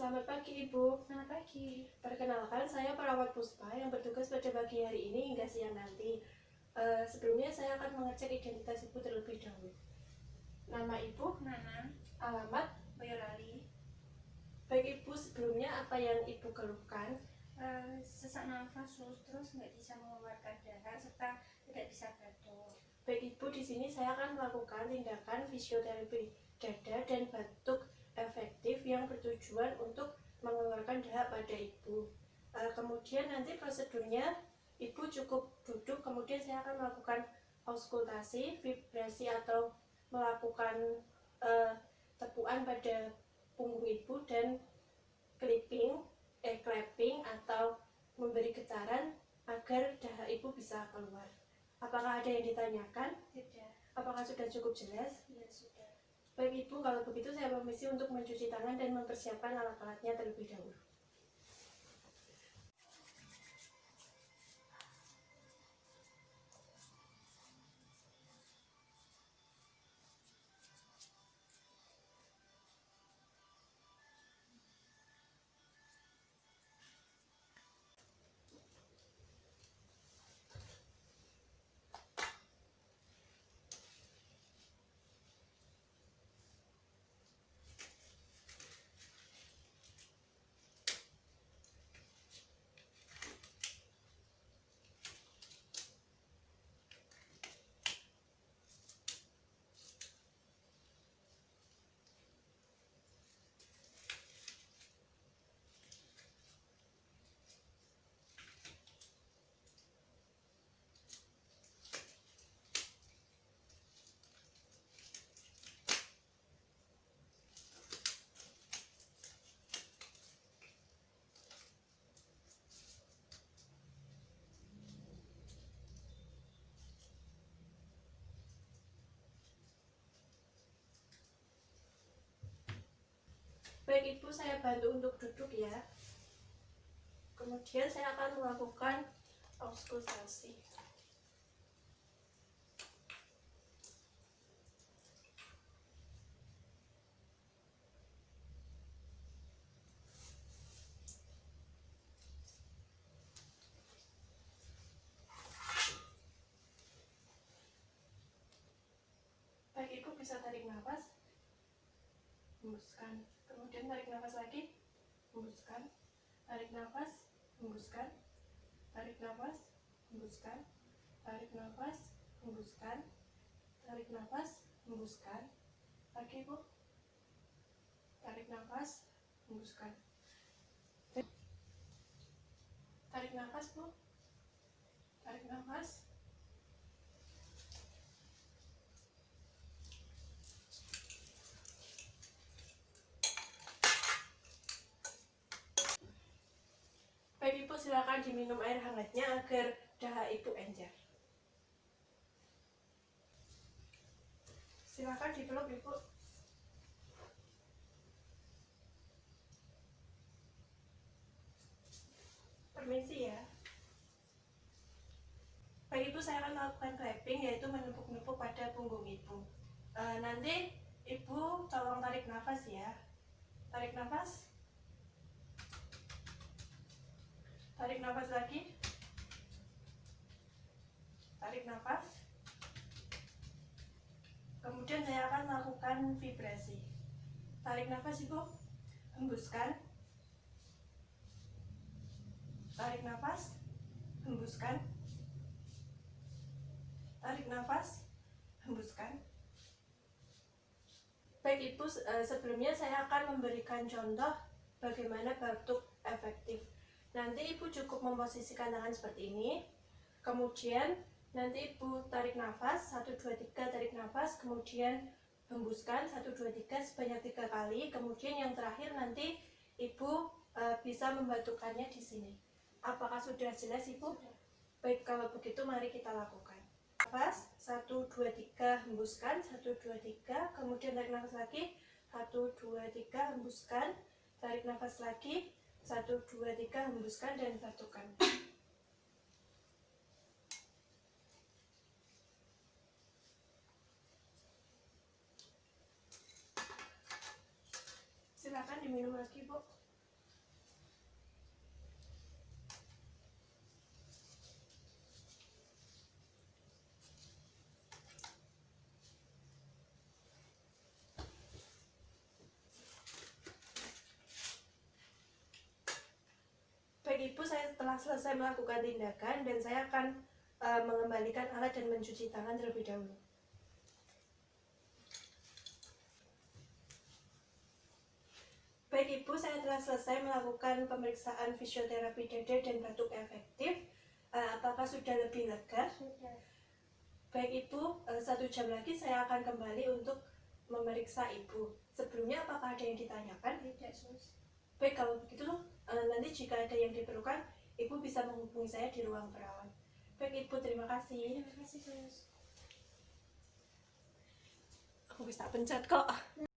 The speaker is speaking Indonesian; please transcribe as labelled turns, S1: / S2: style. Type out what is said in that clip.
S1: Selamat pagi Ibu.
S2: Selamat pagi.
S1: Perkenalkan, saya perawat Puspa yang bertugas pada pagi hari ini hingga siang nanti. Sebelumnya saya akan mengecek identitas Ibu terlebih dahulu. Nama Ibu,
S2: Nana,
S1: alamat.
S2: Boyolali.
S1: Baik Ibu, sebelumnya apa yang Ibu keluhkan?
S2: Sesak nafas terus nggak bisa mengeluarkan darah serta tidak bisa batuk.
S1: Baik Ibu, di sini saya akan melakukan tindakan fisioterapi dada dan batuk efektif yang bertujuan untuk mengeluarkan dahak pada Ibu. Kemudian nanti prosedurnya Ibu cukup duduk, kemudian saya akan melakukan auskultasi, vibrasi atau melakukan tepuan pada punggung Ibu dan clapping atau memberi getaran agar dahak Ibu bisa keluar. Apakah ada yang ditanyakan?
S2: Tidak.
S1: Apakah sudah cukup jelas?
S2: Ya sudah.
S1: Baik Ibu, kalau begitu saya permisi untuk mencuci tangan dan mempersiapkan alat-alatnya terlebih dahulu. Baik Ibu, saya bantu untuk duduk ya. Kemudian saya akan melakukan auskultasi. Baik Ibu, bisa tarik nafas, hembuskan. Kemudian tarik nafas lagi, hembuskan. Tarik nafas, hembuskan. Tarik nafas, hembuskan. Tarik nafas, hembuskan. Tarik nafas, hembuskan. Lagi Ibu. Tarik nafas, hembuskan. Tarik nafas Bu. Tarik nafas. Baik Ibu, silakan diminum air hangatnya agar dahak Ibu encer. Silakan dipeluk Ibu. Permisi ya. Baik Ibu, saya akan melakukan clapping, yaitu menepuk-nepuk pada punggung Ibu. Nanti Ibu tolong tarik nafas ya. Tarik nafas. Tarik nafas lagi. Tarik nafas. Kemudian saya akan melakukan vibrasi. Tarik nafas Ibu. Hembuskan. Tarik nafas. Hembuskan. Tarik nafas. Hembuskan. Baik Ibu, sebelumnya saya akan memberikan contoh bagaimana batuk efektif. Nanti Ibu cukup memposisikan tangan seperti ini. Kemudian nanti Ibu tarik nafas 1, 2, 3, tarik nafas, kemudian hembuskan 1, 2, 3 sebanyak 3 kali. Kemudian yang terakhir nanti Ibu bisa membatukkannya di sini. Apakah sudah jelas Ibu? Baik, kalau begitu mari kita lakukan. Nafas 1, 2, 3, hembuskan 1, 2, 3, kemudian tarik nafas lagi 1, 2, 3, hembuskan, tarik nafas lagi 1, 2, 3, hembuskan dan batukkan. Silakan diminum lagi Bu. Baik Ibu, saya telah selesai melakukan tindakan dan saya akan mengembalikan alat dan mencuci tangan terlebih dahulu. Baik Ibu, saya telah selesai melakukan pemeriksaan fisioterapi dada dan batuk efektif. Apakah sudah lebih lega?
S2: Sudah.
S1: Baik Ibu, 1 jam lagi saya akan kembali untuk memeriksa Ibu. Sebelumnya apakah ada yang ditanyakan?
S2: Tidak, Sus.
S1: Baik, kalau begitu nanti jika ada yang diperlukan, Ibu bisa menghubungi saya di ruang perawat. Baik Ibu, terima kasih.
S2: Terima kasih, Sus.
S1: Aku bisa pencet kok.